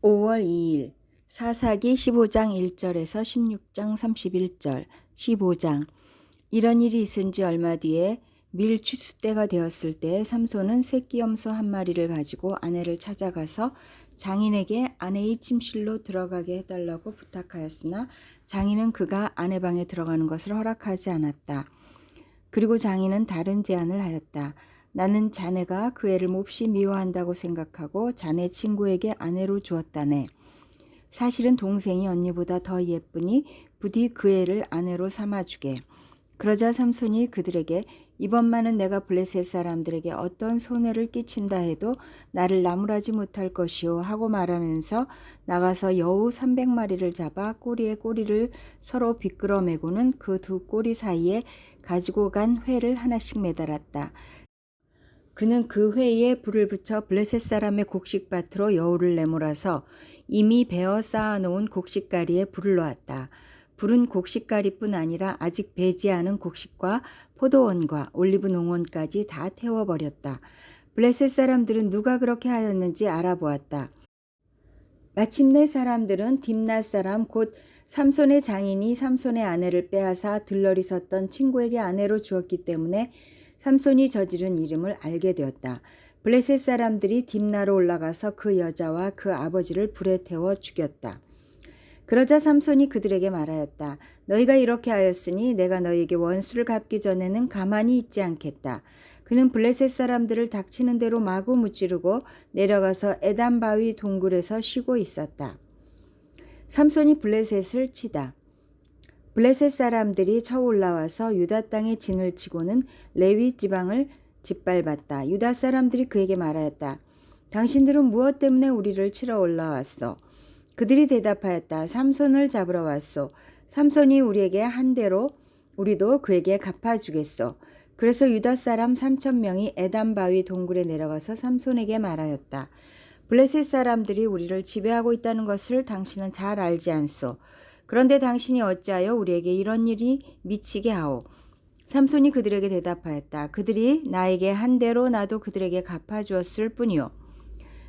5월 2일 사사기 15장 1절에서 16장 31절 15장 이런 일이 있은 지 얼마 뒤에 밀 추수 때가 되었을 때 삼손은 새끼 염소 한 마리를 가지고 아내를 찾아가서 장인에게 아내의 침실로 들어가게 해달라고 부탁하였으나 장인은 그가 아내 방에 들어가는 것을 허락하지 않았다. 그리고 장인은 다른 제안을 하였다. 나는 자네가 그 애를 몹시 미워한다고 생각하고 자네 친구에게 아내로 주었다네. 사실은 동생이 언니보다 더 예쁘니 부디 그 애를 아내로 삼아주게. 그러자 삼손이 그들에게 이번만은 내가 블레셋 사람들에게 어떤 손해를 끼친다 해도 나를 나무라지 못할 것이오 하고 말하면서 나가서 여우 300마리를 잡아 꼬리에 꼬리를 서로 비끄러 매고는 그 두 꼬리 사이에 가지고 간 회를 하나씩 매달았다. 그는 그 회에 불을 붙여 블레셋 사람의 곡식밭으로 여우를 내몰아서 이미 베어 쌓아놓은 곡식가리에 불을 놓았다. 불은 곡식가리뿐 아니라 아직 배지 않은 곡식과 포도원과 올리브 농원까지 다 태워버렸다. 블레셋 사람들은 누가 그렇게 하였는지 알아보았다. 마침내 사람들은 딥낫 사람 곧 삼손의 장인이 삼손의 아내를 빼앗아 들러리 섰던 친구에게 아내로 주었기 때문에 삼손이 저지른 이름을 알게 되었다. 블레셋 사람들이 딥나로 올라가서 그 여자와 그 아버지를 불에 태워 죽였다. 그러자 삼손이 그들에게 말하였다. 너희가 이렇게 하였으니 내가 너희에게 원수를 갚기 전에는 가만히 있지 않겠다. 그는 블레셋 사람들을 닥치는 대로 마구 무찌르고 내려가서 에단 바위 동굴에서 쉬고 있었다. 삼손이 블레셋을 치다. 블레셋 사람들이 쳐 올라와서 유다 땅에 진을 치고는 레위 지방을 짓밟았다. 유다 사람들이 그에게 말하였다. 당신들은 무엇 때문에 우리를 치러 올라왔소? 그들이 대답하였다. 삼손을 잡으러 왔소. 삼손이 우리에게 한 대로 우리도 그에게 갚아주겠소. 그래서 유다 사람 3,000명이 에단 바위 동굴에 내려가서 삼손에게 말하였다. 블레셋 사람들이 우리를 지배하고 있다는 것을 당신은 잘 알지 않소. 그런데 당신이 어찌하여 우리에게 이런 일이 미치게 하오? 삼손이 그들에게 대답하였다. 그들이 나에게 한 대로 나도 그들에게 갚아주었을 뿐이요.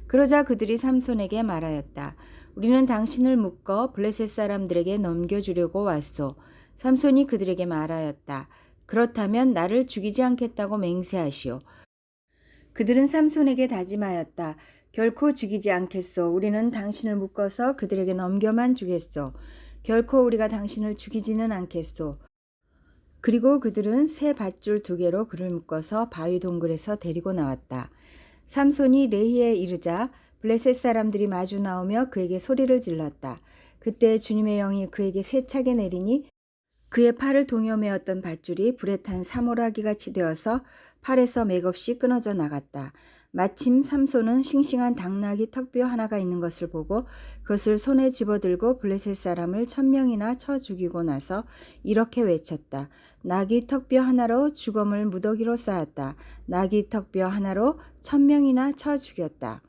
그러자 그들이 삼손에게 말하였다. 우리는 당신을 묶어 블레셋 사람들에게 넘겨주려고 왔소. 삼손이 그들에게 말하였다. 그렇다면 나를 죽이지 않겠다고 맹세하시오. 그들은 삼손에게 다짐하였다. 결코 죽이지 않겠소. 우리는 당신을 묶어서 그들에게 넘겨만 주겠소. 결코 우리가 당신을 죽이지는 않겠소. 그리고 그들은 새 밧줄 2개로 그를 묶어서 바위 동굴에서 데리고 나왔다. 삼손이 레히에 이르자 블레셋 사람들이 마주 나오며 그에게 소리를 질렀다. 그때 주님의 영이 그에게 세차게 내리니 그의 팔을 동여매었던 밧줄이 불에 탄 사모라기같이 되어서 팔에서 맥없이 끊어져 나갔다. 마침 삼손은 싱싱한 당나귀 턱뼈 하나가 있는 것을 보고 그것을 손에 집어들고 블레셋 사람을 1,000명이나 쳐 죽이고 나서 이렇게 외쳤다. 나귀 턱뼈 하나로 죽음을 무더기로 쌓았다. 나귀 턱뼈 하나로 1,000명이나 쳐 죽였다.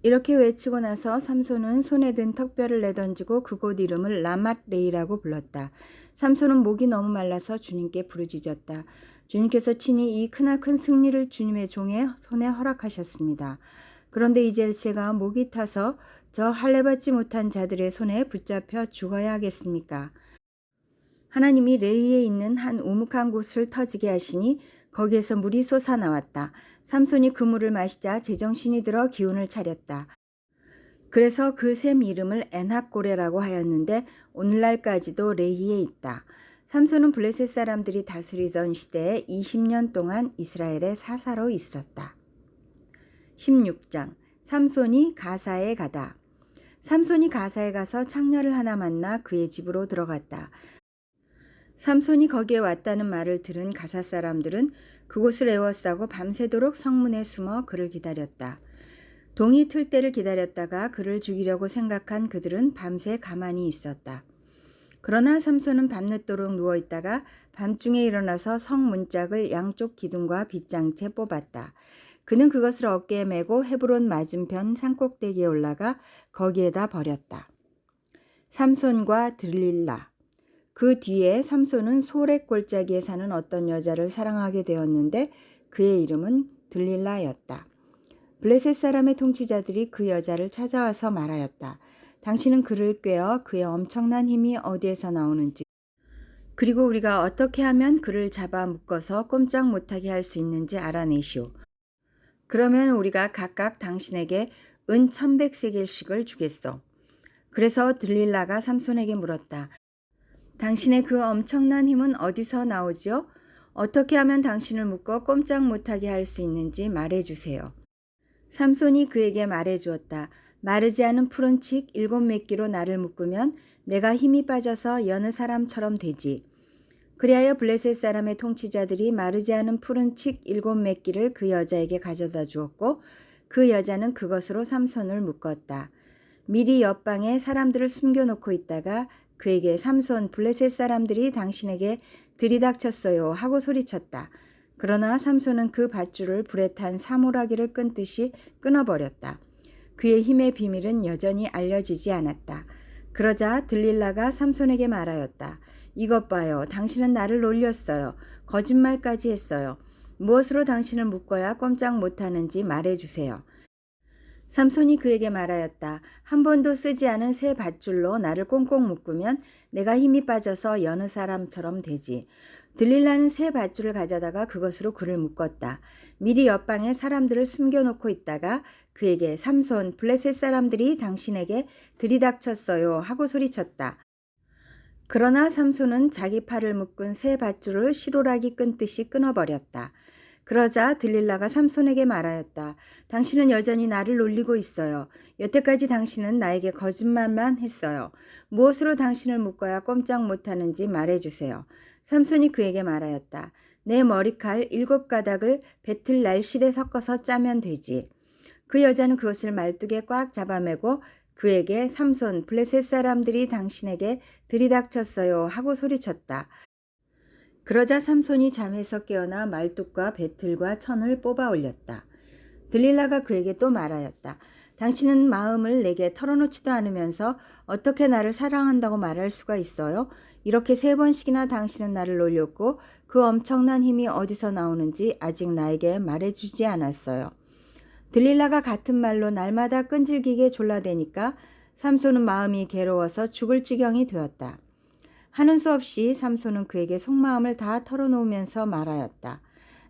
이렇게 외치고 나서 삼손은 손에 든 턱뼈를 내던지고 그곳 이름을 라맛레이라고 불렀다. 삼손은 목이 너무 말라서 주님께 부르짖었다. 주님께서 친히 이 크나큰 승리를 주님의 종의 손에 허락하셨습니다. 그런데 이제 제가 목이 타서 저 할례받지 못한 자들의 손에 붙잡혀 죽어야 하겠습니까? 하나님이 레위에 있는 한 우묵한 곳을 터지게 하시니 거기에서 물이 솟아나왔다. 삼손이 그 물을 마시자 제정신이 들어 기운을 차렸다. 그래서 그 샘 이름을 엔학고레라고 하였는데 오늘날까지도 레히에 있다. 삼손은 블레셋 사람들이 다스리던 시대에 20년 동안 이스라엘의 사사로 있었다. 16장 삼손이 가사에 가다. 삼손이 가사에 가서 창녀를 하나 만나 그의 집으로 들어갔다. 삼손이 거기에 왔다는 말을 들은 가사 사람들은 그곳을 에워싸고 밤새도록 성문에 숨어 그를 기다렸다. 동이 틀 때를 기다렸다가 그를 죽이려고 생각한 그들은 밤새 가만히 있었다. 그러나 삼손은 밤늦도록 누워있다가 밤중에 일어나서 성 문짝을 양쪽 기둥과 빗장채 뽑았다. 그는 그것을 어깨에 메고 헤브론 맞은편 산꼭대기에 올라가 거기에다 버렸다. 삼손과 들릴라. 그 뒤에 삼손은 소렉 골짜기에 사는 어떤 여자를 사랑하게 되었는데 그의 이름은 들릴라였다. 블레셋 사람의 통치자들이 그 여자를 찾아와서 말하였다. 당신은 그를 꿰어 그의 엄청난 힘이 어디에서 나오는지, 그리고 우리가 어떻게 하면 그를 잡아 묶어서 꼼짝 못하게 할 수 있는지 알아내시오. 그러면 우리가 각각 당신에게 은 1,100세겔씩을 주겠소. 그래서 들릴라가 삼손에게 물었다. 당신의 그 엄청난 힘은 어디서 나오지요? 어떻게 하면 당신을 묶어 꼼짝 못하게 할 수 있는지 말해주세요. 삼손이 그에게 말해주었다. 마르지 않은 푸른 칡 7매끼로 나를 묶으면 내가 힘이 빠져서 여느 사람처럼 되지. 그리하여 블레셋 사람의 통치자들이 마르지 않은 푸른 칡 7매끼를 그 여자에게 가져다 주었고 그 여자는 그것으로 삼손을 묶었다. 미리 옆방에 사람들을 숨겨놓고 있다가 그에게 삼손 블레셋 사람들이 당신에게 들이닥쳤어요 하고 소리쳤다. 그러나 삼손은 그 밧줄을 불에 탄 사물하기를 끊듯이 끊어버렸다. 그의 힘의 비밀은 여전히 알려지지 않았다. 그러자 들릴라가 삼손에게 말하였다. 이것 봐요. 당신은 나를 놀렸어요. 거짓말까지 했어요. 무엇으로 당신을 묶어야 꼼짝 못하는지 말해주세요. 삼손이 그에게 말하였다. 한 번도 쓰지 않은 새 밧줄로 나를 꽁꽁 묶으면 내가 힘이 빠져서 여느 사람처럼 되지. 들릴라는 새 밧줄을 가져다가 그것으로 그를 묶었다. 미리 옆방에 사람들을 숨겨놓고 있다가 그에게 삼손 블레셋 사람들이 당신에게 들이닥쳤어요 하고 소리쳤다. 그러나 삼손은 자기 팔을 묶은 새 밧줄을 시로라기 끊듯이 끊어버렸다. 그러자 들릴라가 삼손에게 말하였다. 당신은 여전히 나를 놀리고 있어요. 여태까지 당신은 나에게 거짓말만 했어요. 무엇으로 당신을 묶어야 꼼짝 못하는지 말해주세요. 삼손이 그에게 말하였다. 내 머리칼 7가닥을 배틀 날실에 섞어서 짜면 되지. 그 여자는 그것을 말뚝에 꽉 잡아매고 그에게 삼손 블레셋 사람들이 당신에게 들이닥쳤어요 하고 소리쳤다. 그러자 삼손이 잠에서 깨어나 말뚝과 배틀과 천을 뽑아 올렸다. 들릴라가 그에게 또 말하였다. 당신은 마음을 내게 털어놓지도 않으면서 어떻게 나를 사랑한다고 말할 수가 있어요? 이렇게 3번씩이나 당신은 나를 놀렸고 그 엄청난 힘이 어디서 나오는지 아직 나에게 말해주지 않았어요. 들릴라가 같은 말로 날마다 끈질기게 졸라대니까 삼손은 마음이 괴로워서 죽을 지경이 되었다. 하는 수 없이 삼손은 그에게 속마음을 다 털어놓으면서 말하였다.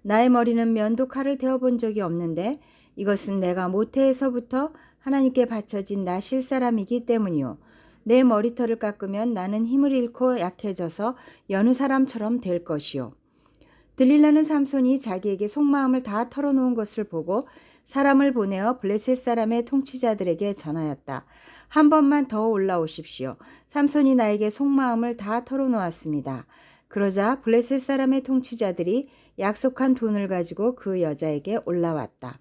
나의 머리는 면도 칼을 대어본 적이 없는데 이것은 내가 모태에서부터 하나님께 바쳐진 나 실사람이기 때문이요. 내 머리털을 깎으면 나는 힘을 잃고 약해져서 여느 사람처럼 될 것이요. 들릴라는 삼손이 자기에게 속마음을 다 털어놓은 것을 보고 사람을 보내어 블레셋 사람의 통치자들에게 전하였다. 한 번만 더 올라오십시오. 삼손이 나에게 속마음을 다 털어놓았습니다. 그러자 블레셋 사람의 통치자들이 약속한 돈을 가지고 그 여자에게 올라왔다.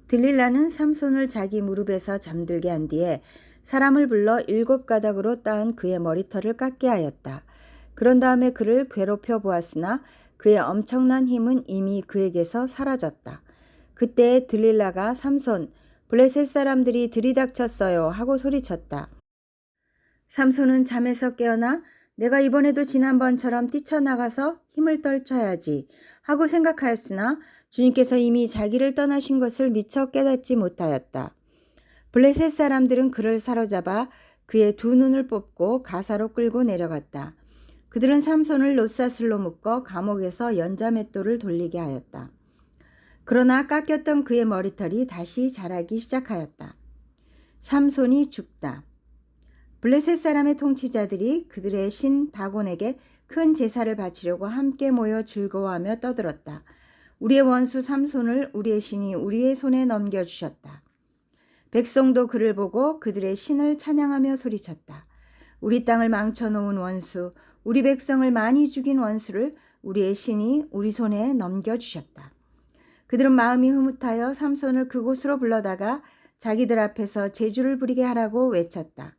들릴라는 삼손을 자기 무릎에서 잠들게 한 뒤에 사람을 불러 7가닥으로 따은 그의 머리털을 깎게 하였다. 그런 다음에 그를 괴롭혀 보았으나 그의 엄청난 힘은 이미 그에게서 사라졌다. 그때 들릴라가 삼손, 블레셋 사람들이 들이닥쳤어요 하고 소리쳤다. 삼손은 잠에서 깨어나 내가 이번에도 지난번처럼 뛰쳐나가서 힘을 떨쳐야지 하고 생각하였으나 주님께서 이미 자기를 떠나신 것을 미처 깨닫지 못하였다. 블레셋 사람들은 그를 사로잡아 그의 2눈을 뽑고 가사로 끌고 내려갔다. 그들은 삼손을 놋사슬로 묶어 감옥에서 연자맷돌을 돌리게 하였다. 그러나 깎였던 그의 머리털이 다시 자라기 시작하였다. 삼손이 죽다. 블레셋 사람의 통치자들이 그들의 신 다곤에게 큰 제사를 바치려고 함께 모여 즐거워하며 떠들었다. 우리의 원수 삼손을 우리의 신이 우리의 손에 넘겨주셨다. 백성도 그를 보고 그들의 신을 찬양하며 소리쳤다. 우리 땅을 망쳐놓은 원수, 우리 백성을 많이 죽인 원수를 우리의 신이 우리 손에 넘겨주셨다. 그들은 마음이 흐뭇하여 삼손을 그곳으로 불러다가 자기들 앞에서 제주를 부리게 하라고 외쳤다.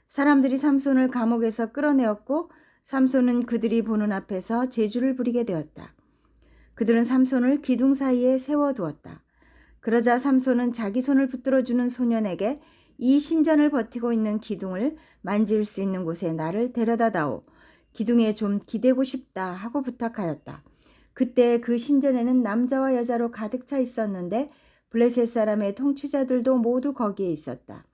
사람들이 삼손을 감옥에서 끌어내었고 삼손은 그들이 보는 앞에서 제주를 부리게 되었다. 그들은 삼손을 기둥 사이에 세워두었다. 그러자 삼손은 자기 손을 붙들어주는 소년에게 이 신전을 버티고 있는 기둥을 만질 수 있는 곳에 나를 데려다다오. 기둥에 좀 기대고 싶다 하고 부탁하였다. 그때 그 신전에는 남자와 여자로 가득 차 있었는데 블레셋 사람의 통치자들도 모두 거기에 있었다.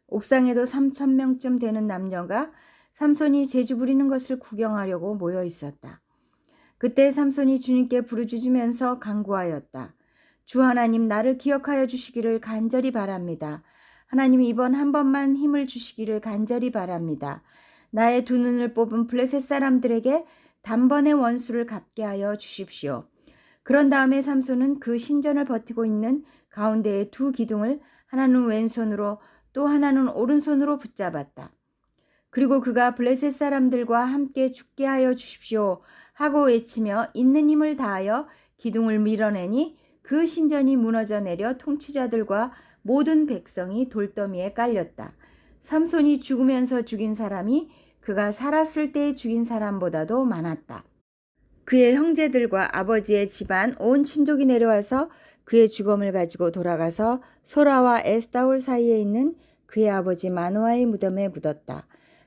옥상에도 3,000명쯤 되는 남녀가 삼손이 재주 부리는 것을 구경하려고 모여 있었다. 그때 삼손이 주님께 부르짖으면서 간구하였다. 주 하나님, 나를 기억하여 주시기를 간절히 바랍니다. 하나님, 이번 한 번만 힘을 주시기를 간절히 바랍니다. 나의 두 눈을 뽑은 블레셋 사람들에게 단번에 원수를 갚게 하여 주십시오. 그런 다음에 삼손은 그 신전을 버티고 있는 가운데의 두 기둥을 하나는 왼손으로 또 하나는 오른손으로 붙잡았다. 그리고 그가 블레셋 사람들과 함께 죽게 하여 주십시오 하고 외치며 있는 힘을 다하여 기둥을 밀어내니 그 신전이 무너져 내려 통치자들과 모든 백성이 돌더미에 깔렸다. 삼손이 죽으면서 죽인 사람이 그가 살았을 때 죽인 사람보다도 많았다. 그의 형제들과 아버지의 집안 온 친족이 내려와서 그의 죽음을 가지고 돌아가서 소라와 에스다올 사이에 있는 그의 아버지 마노아의 무덤에 묻었다.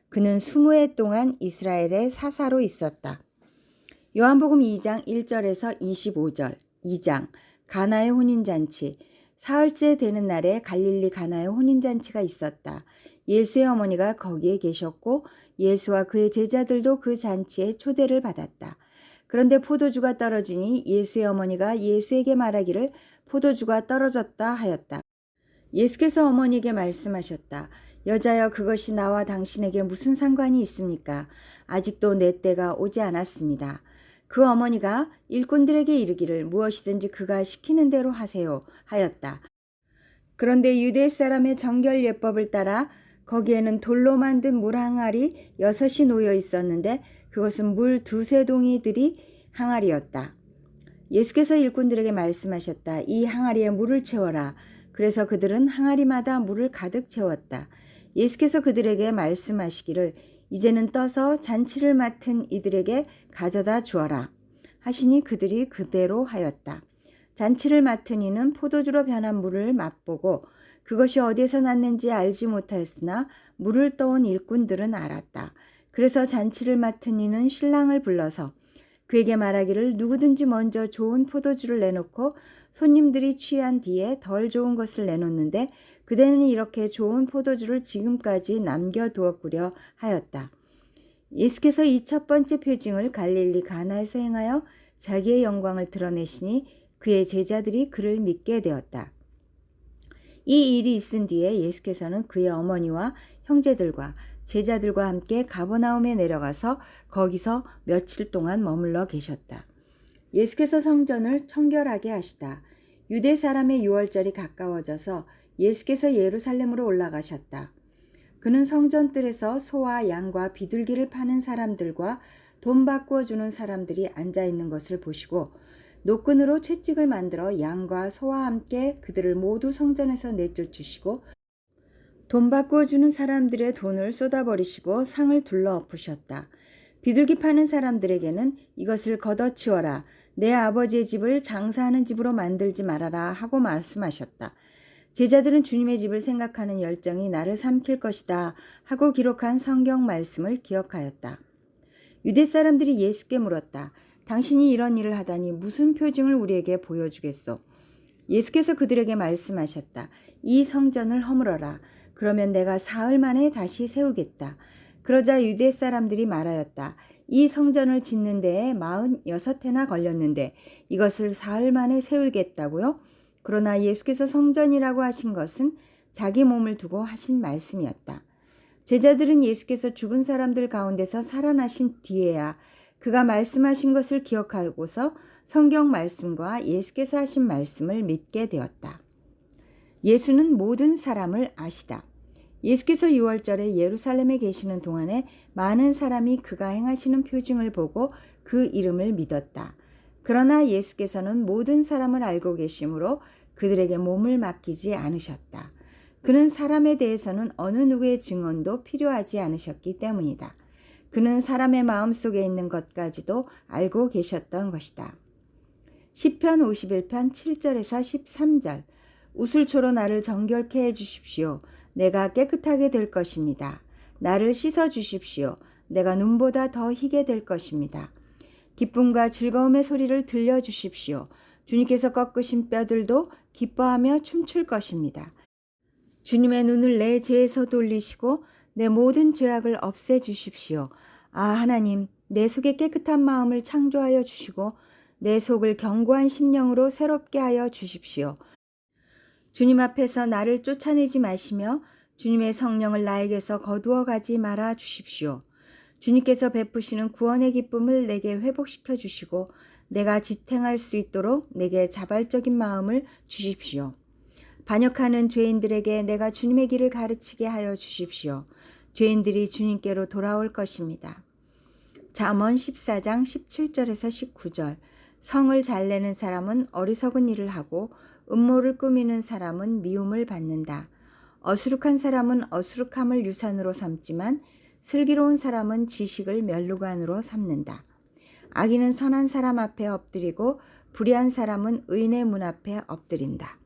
그는 20해 동안 이스라엘의 사사로 있었다. 요한복음 2장 1절에서 25절. 2장 가나의 혼인잔치. 사흘째 되는 날에 갈릴리 가나의 혼인잔치가 있었다. 예수의 어머니가 거기에 계셨고 예수와 그의 제자들도 그 잔치에 초대를 받았다. 그런데 포도주가 떨어지니 예수의 어머니가 예수에게 말하기를 포도주가 떨어졌다 하였다. 예수께서 어머니에게 말씀하셨다. 여자여, 그것이 나와 당신에게 무슨 상관이 있습니까? 아직도 내 때가 오지 않았습니다. 그 어머니가 일꾼들에게 이르기를 무엇이든지 그가 시키는 대로 하세요 하였다. 그런데 유대 사람의 정결 예법을 따라 거기에는 돌로 만든 물 항아리 6이 놓여 있었는데 그것은 물 2-3동이들이 항아리였다. 예수께서 일꾼들에게 말씀하셨다. 이 항아리에 물을 채워라. 그래서 그들은 항아리마다 물을 가득 채웠다. 예수께서 그들에게 말씀하시기를 이제는 떠서 잔치를 맡은 이들에게 가져다 주어라 하시니 그들이 그대로 하였다. 잔치를 맡은 이는 포도주로 변한 물을 맛보고 그것이 어디에서 났는지 알지 못하였으나 물을 떠온 일꾼들은 알았다. 그래서 잔치를 맡은 이는 신랑을 불러서 그에게 말하기를 누구든지 먼저 좋은 포도주를 내놓고 손님들이 취한 뒤에 덜 좋은 것을 내놓는데 그대는 이렇게 좋은 포도주를 지금까지 남겨두었구려 하였다. 예수께서 이 첫 번째 표징을 갈릴리 가나에서 행하여 자기의 영광을 드러내시니 그의 제자들이 그를 믿게 되었다. 이 일이 있은 뒤에 예수께서는 그의 어머니와 형제들과 제자들과 함께 가버나움에 내려가서 거기서 며칠 동안 머물러 계셨다. 예수께서 성전을 청결하게 하시다. 유대 사람의 유월절이 가까워져서 예수께서 예루살렘으로 올라가셨다. 그는 성전뜰에서 소와 양과 비둘기를 파는 사람들과 돈 바꾸어 주는 사람들이 앉아 있는 것을 보시고 노끈으로 채찍을 만들어 양과 소와 함께 그들을 모두 성전에서 내쫓으시고 돈 바꾸어 주는 사람들의 돈을 쏟아버리시고 상을 둘러 엎으셨다. 비둘기 파는 사람들에게는 이것을 걷어치워라. 내 아버지의 집을 장사하는 집으로 만들지 말아라 하고 말씀하셨다. 제자들은 주님의 집을 생각하는 열정이 나를 삼킬 것이다 하고 기록한 성경 말씀을 기억하였다. 유대 사람들이 예수께 물었다. 당신이 이런 일을 하다니 무슨 표징을 우리에게 보여주겠소? 예수께서 그들에게 말씀하셨다. 이 성전을 허물어라. 그러면 내가 사흘 만에 다시 세우겠다. 그러자 유대 사람들이 말하였다. 이 성전을 짓는 데에 46해나 걸렸는데 이것을 사흘 만에 세우겠다고요? 그러나 예수께서 성전이라고 하신 것은 자기 몸을 두고 하신 말씀이었다. 제자들은 예수께서 죽은 사람들 가운데서 살아나신 뒤에야 그가 말씀하신 것을 기억하고서 성경 말씀과 예수께서 하신 말씀을 믿게 되었다. 예수는 모든 사람을 아시다. 예수께서 6월절에 예루살렘에 계시는 동안에 많은 사람이 그가 행하시는 표징을 보고 그 이름을 믿었다. 그러나 예수께서는 모든 사람을 알고 계시므로 그들에게 몸을 맡기지 않으셨다. 그는 사람에 대해서는 어느 누구의 증언도 필요하지 않으셨기 때문이다. 그는 사람의 마음속에 있는 것까지도 알고 계셨던 것이다. 시편 51편 7절에서 13절. 우슬초로 나를 정결케 해 주십시오. 내가 깨끗하게 될 것입니다. 나를 씻어 주십시오. 내가 눈보다 더 희게 될 것입니다. 기쁨과 즐거움의 소리를 들려주십시오. 주님께서 꺾으신 뼈들도 기뻐하며 춤출 것입니다. 주님의 눈을 내 죄에서 돌리시고 내 모든 죄악을 없애 주십시오. 아, 하나님, 내 속에 깨끗한 마음을 창조하여 주시고 내 속을 견고한 심령으로 새롭게 하여 주십시오. 주님 앞에서 나를 쫓아내지 마시며 주님의 성령을 나에게서 거두어 가지 말아 주십시오. 주님께서 베푸시는 구원의 기쁨을 내게 회복시켜 주시고 내가 지탱할 수 있도록 내게 자발적인 마음을 주십시오. 반역하는 죄인들에게 내가 주님의 길을 가르치게 하여 주십시오. 죄인들이 주님께로 돌아올 것입니다. 잠언 14장 17절에서 19절. 성을 잘 내는 사람은 어리석은 일을 하고 음모를 꾸미는 사람은 미움을 받는다. 어수룩한 사람은 어수룩함을 유산으로 삼지만 슬기로운 사람은 지식을 면류관으로 삼는다. 악인은 선한 사람 앞에 엎드리고 불의한 사람은 의인의 문 앞에 엎드린다.